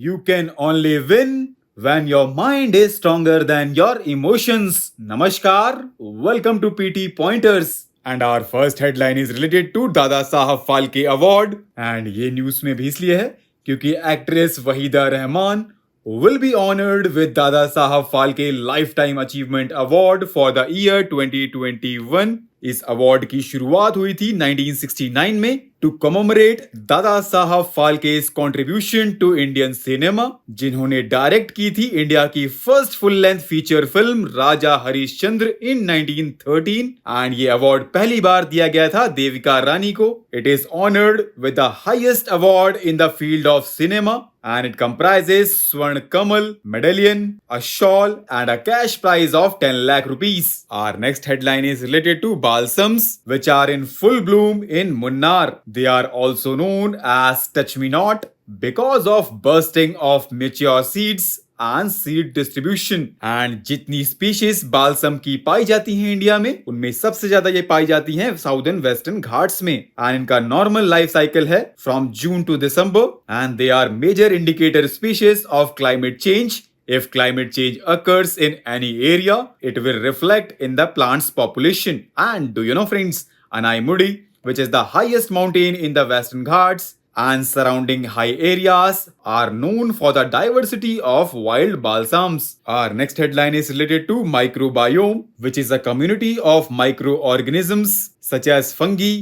You can only win when your mind is stronger than your emotions. Namaskar. Welcome to PT Pointers. And our first headline is related to Dadasaheb Phalke Award. And ये news में भी इसलिए है क्योंकि actress Waheeda Rehman will be honored with Dadasaheb Phalke Lifetime Achievement Award for the year 2021. इस award की शुरुआत हुई थी 1969 में to commemorate Dada Saheb फाल्के's contribution to Indian cinema, जिन्होंने डायरेक्ट की थी इंडिया की first full length feature film Raja Harishchandra in 1913 and ये अवार्ड पहली बार दिया गया था देविका रानी को. It is honoured with the highest award in the field of cinema and it comprises Swarn Kamal medallion, a shawl and a cash prize of 10 lakh rupees. Our next headline is related to balsams, which are in full bloom in Munnar. They are also known as touch me not because of bursting of mature seeds and seed distribution. And जितनी species balsam की पाई जाती हैं India में, उनमें सबसे ज्यादा ये पाई जाती हैं साउदर्न वेस्टर्न घाट्स में. एंड इनका नॉर्मल लाइफ साइकिल है from June to December and they are major indicator species of climate change. If climate change occurs in any area, it will reflect in the plant's population. And do you know, friends, Anaimudi, which is the highest mountain in the Western Ghats, and surrounding high areas are known for the diversity of wild balsams. Our next headline is related to microbiome, which is a community of microorganisms such as fungi,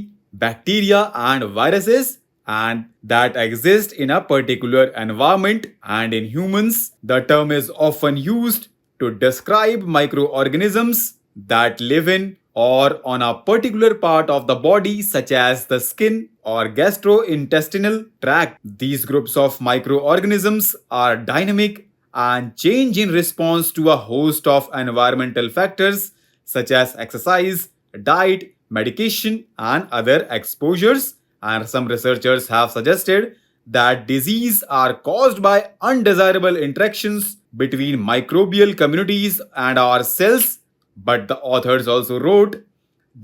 bacteria and viruses, and that exist in a particular environment. And in humans, the term is often used to describe microorganisms that live in or on a particular part of the body such as the skin or gastrointestinal tract. These groups of microorganisms are dynamic and change in response to a host of environmental factors such as exercise, diet, medication and other exposures. And some researchers have suggested that diseases are caused by undesirable interactions between microbial communities and our cells. But the authors also wrote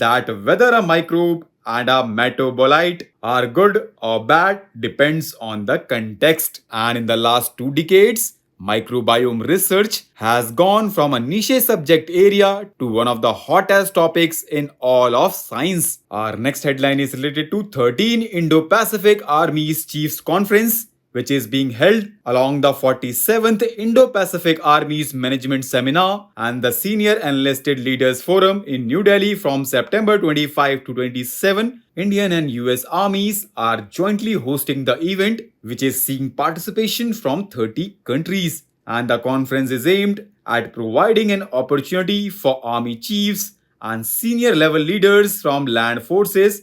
that whether a microbe and a metabolite are good or bad depends on the context. And in the last 2 decades, microbiome research has gone from a niche subject area to one of the hottest topics in all of science. Our next headline is related to 13 Indo-Pacific Armies Chiefs Conference, which is being held along the 47th Indo-Pacific Armies Management Seminar and the Senior Enlisted Leaders Forum in New Delhi from September 25 to 27. Indian and US armies are jointly hosting the event, which is seeing participation from 30 countries. And the conference is aimed at providing an opportunity for army chiefs and senior level leaders from land forces,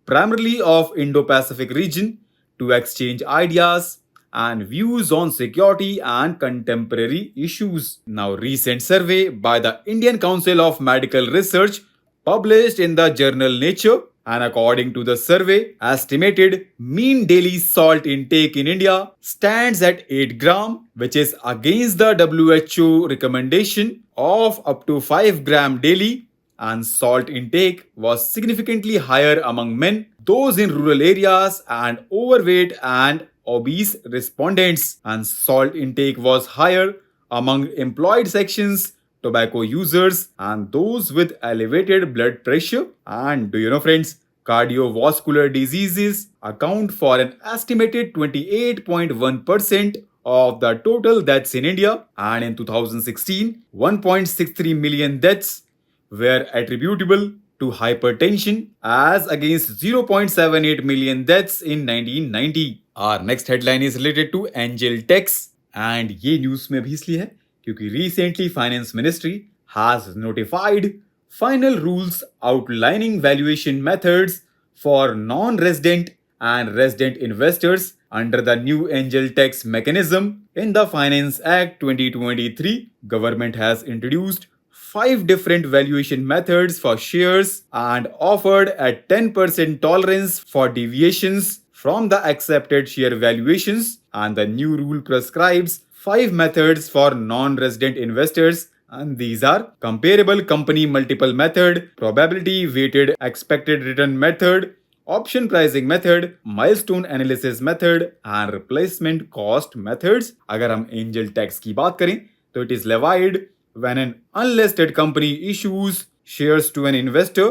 primarily of Indo-Pacific region, to exchange ideas and views on security and contemporary issues. Now, recent survey by the Indian Council of Medical Research published in the journal Nature, and according to the survey, estimated mean daily salt intake in India stands at 8 gram, which is against the WHO recommendation of up to 5 gram daily. And salt intake was significantly higher among men, those in rural areas and overweight and obese respondents. And salt intake was higher among employed sections, tobacco users and those with elevated blood pressure. And do you know, friends, cardiovascular diseases account for an estimated 28.1% of the total deaths in India. And in 2016, 1.63 million deaths were attributable to hypertension as against 0.78 million deaths in 1990. Our next headline is related to angel tax, and ये news में भी इसलिए है क्योंकि recently Finance Ministry has notified final rules outlining valuation methods for non-resident and resident investors under the new angel tax mechanism. In the Finance Act 2023, government has introduced 5 different valuation methods for shares and offered a 10% tolerance for deviations from the accepted share valuations. And the new rule prescribes 5 methods for non-resident investors, and these are comparable company multiple method, probability weighted expected return method, option pricing method, milestone analysis method and replacement cost methods. अगर हम angel tax की बात करें तो it is levied when an unlisted company issues shares to an investor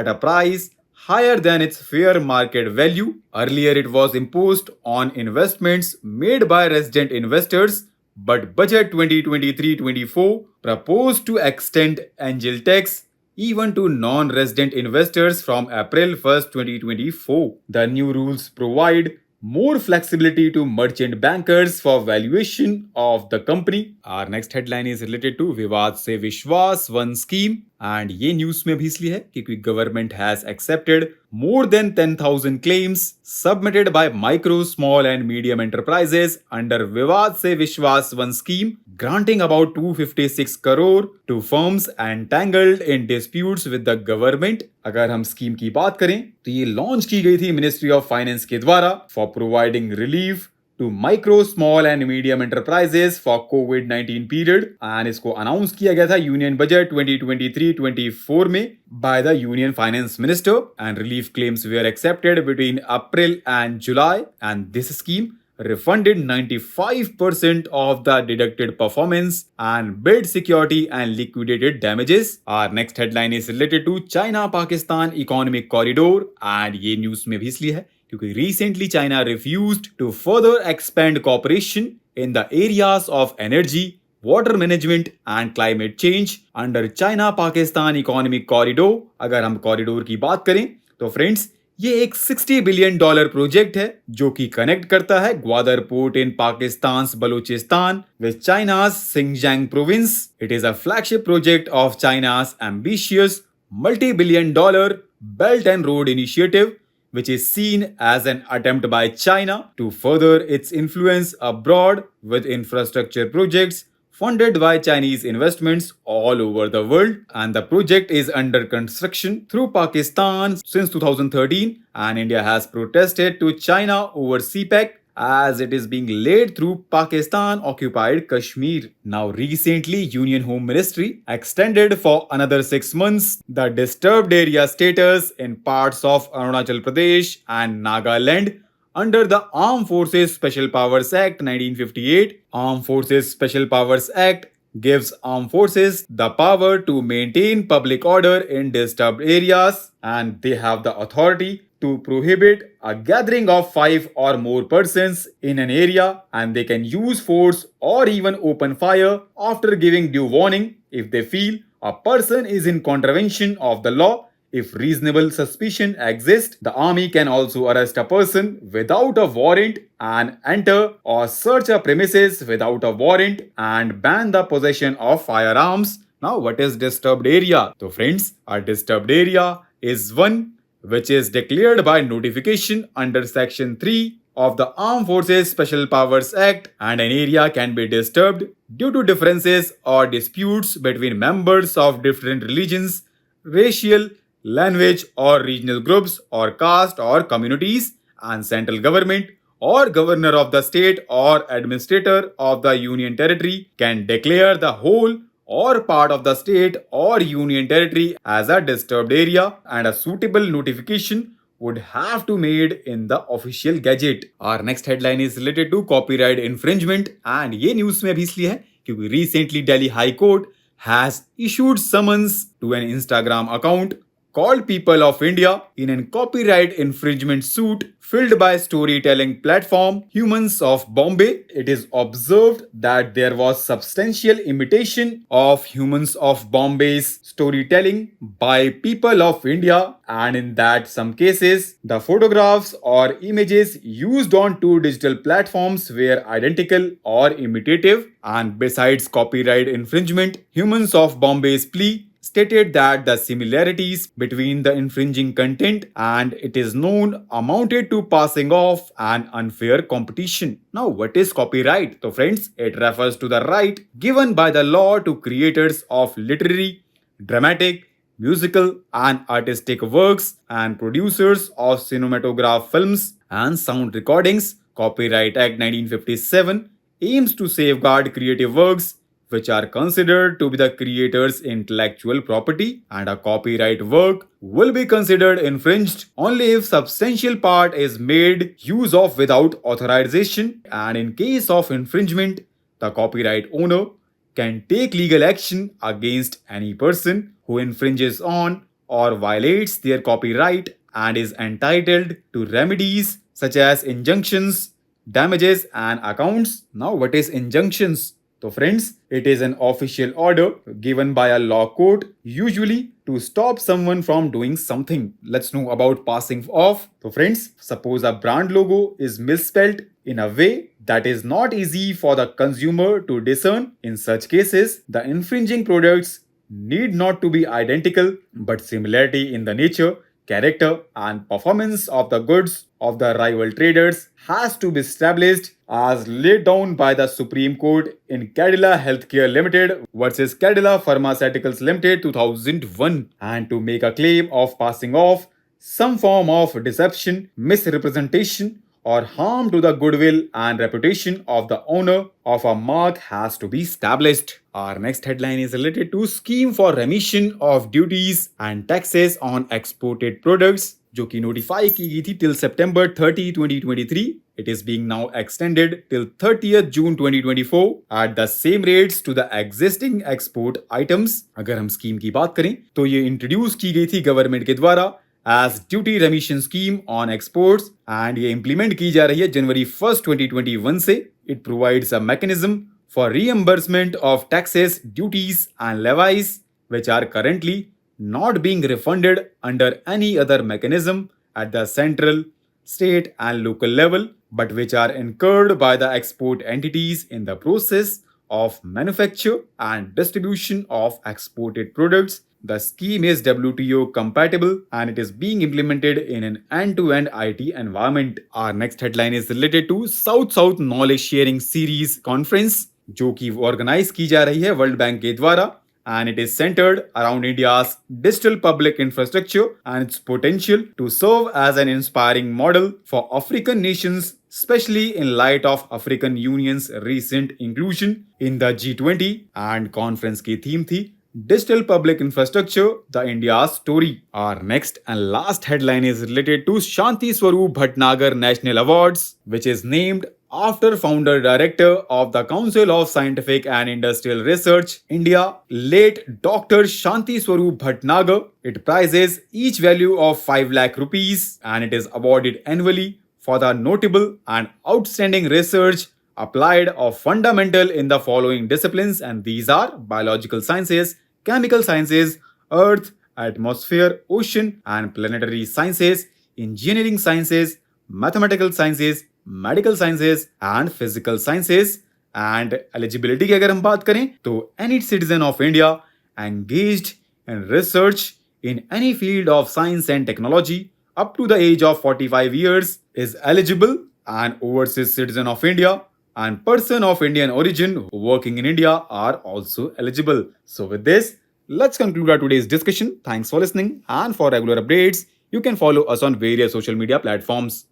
at a price higher than its fair market value. Earlier, it was imposed on investments made by resident investors, but Budget 2023-24 proposed to extend angel tax even to non-resident investors from April 1st, 2024. The new rules provide more flexibility to merchant bankers for valuation of the company. Our next headline is related to विवाद से विश्वास one scheme. And ये news में भी इसलिए है क्योंकि government has accepted more than 10,000 claims submitted by micro, small and medium enterprises under Vivad se Vishwas-I scheme, granting about 256 crore to firms entangled in disputes with the government. अगर हम scheme की बात करें तो ये लॉन्च की गई थी मिनिस्ट्री ऑफ फाइनेंस के द्वारा for providing relief to micro, small and medium enterprises for COVID-19 period and इसको अनाउंस किया गया था यूनियन बजट 2023-24 में by the Union Finance Minister and relief claims were accepted between April and July and this scheme refunded 95% of the deducted performance and bid security and liquidated damages. Our next headline is related to China-Pakistan economic corridor and ये news में भी इसलिए है क्योंकि recently China refused to further expand cooperation in the areas of energy, water management and climate change under China-Pakistan economic corridor. अगर हम corridor की बात करें तो फ्रेंड्स ये एक $60 बिलियन प्रोजेक्ट है जो कि कनेक्ट करता है Gwadar port in Pakistan Balochistan with China's Xinjiang province. It is a flagship project of China's ambitious multi-billion dollar Belt and Road Initiative, which is seen as an attempt by China to further its influence abroad with infrastructure projects funded by Chinese investments all over the world. And the project is under construction through Pakistan since 2013 and India has protested to China over CPEC as it is being laid through Pakistan occupied Kashmir. Now recently Union Home Ministry extended for another 6 months the disturbed area status in parts of Arunachal Pradesh and Nagaland under the Armed Forces Special Powers Act 1958. Armed Forces Special Powers Act gives armed forces the power to maintain public order in disturbed areas and they have the authority to prohibit a gathering of 5 or more persons in an area and they can use force or even open fire after giving due warning if they feel a person is in contravention of the law. If reasonable suspicion exists, the army can also arrest a person without a warrant and enter or search a premises without a warrant and ban the possession of firearms. Now, what is disturbed area? So friends, a disturbed area is one which is declared by notification under Section 3 of the Armed Forces Special Powers Act and an area can be disturbed due to differences or disputes between members of different religions, racial, language or regional groups or caste or communities and central government or governor of the state or administrator of the union territory can declare the whole or part of the state or union territory as a disturbed area and a suitable notification would have to made in the official gazette. Our next headline is related to copyright infringement and ये news में भी इसलिए है क्योंकि recently Delhi High Court has issued summons to an Instagram account called People of India in a copyright infringement suit filed by storytelling platform Humans of Bombay. It is observed that there was substantial imitation of Humans of Bombay's storytelling by People of India and in that some cases the photographs or images used on two digital platforms were identical or imitative. And besides copyright infringement, Humans of Bombay's plea stated that the similarities between the infringing content and it is known amounted to passing off an unfair competition. Now, what is copyright? So friends, it refers to the right given by the law to creators of literary, dramatic, musical and artistic works and producers of cinematograph films and sound recordings. Copyright Act 1957 aims to safeguard creative works which are considered to be the creator's intellectual property, and a copyright work will be considered infringed only if substantial part is made use of without authorization, and in case of infringement, the copyright owner can take legal action against any person who infringes on or violates their copyright and is entitled to remedies such as injunctions, damages, and accounts. Now, what is injunctions? So, friends, it is an official order given by a law court, usually to stop someone from doing something. Let's know about passing off. So, friends, suppose a brand logo is misspelled in a way that is not easy for the consumer to discern. In such cases, the infringing products need not to be identical, but similarity in the nature, character, and performance of the goods of the rival traders has to be established as laid down by the Supreme Court in 𝐃𝐚𝐢𝐥𝐲 𝐏𝐓 Limited versus 𝐃𝐚𝐚𝐢𝐥𝐲 Pharmaceuticals Limited 2001, and to make a claim of passing off some form of deception, misrepresentation, or harm to the goodwill and reputation of the owner of a mark has to be established. Our next headline is related to scheme for remission of duties and taxes on exported products, जो कि notify की गई थी till September 30, 2023. It is being now extended till 30th June 2024 at the same rates to the existing export items. अगर हम scheme की बात करें तो ये इंट्रोड्यूस की गई थी गवर्नमेंट के द्वारा as duty remission scheme on exports, and ये implement की जा रही है January 1st 2021 से. It provides a mechanism for reimbursement of taxes, duties and levies which are currently not being refunded under any other mechanism at the central, state and local level, but which are incurred by the export entities in the process of manufacture and distribution of exported products. The scheme is WTO compatible and it is being implemented in an end-to-end IT environment. Our next headline is related to South-South Knowledge Sharing Series Conference, जो कि organize की जा रही है World Bank के द्वारा, and it is centered around India's digital public infrastructure and its potential to serve as an inspiring model for African nations, especially in light of African Union's recent inclusion in the G20. And conference की theme थी Digital Public Infrastructure, the India's Story. Our next and last headline is related to Shanti Swaroop Bhatnagar National Awards, which is named after founder director of the Council of Scientific and Industrial Research, India, late Dr. Shanti Swaroop Bhatnagar. It prizes each value of 5 lakh rupees and it is awarded annually for the notable and outstanding research applied or fundamental in the following disciplines, and these are biological sciences, chemical sciences, earth, atmosphere, ocean and planetary sciences, engineering sciences, mathematical sciences, medical sciences and physical sciences. And eligibility की अगर हम बात करें तो any citizen of India engaged in research in any field of science and technology up to the age of 45 years is eligible, and overseas citizen of India and person of Indian origin working in India are also eligible. So with this, let's conclude our today's discussion. Thanks for listening, and for regular updates, you can follow us on various social media platforms.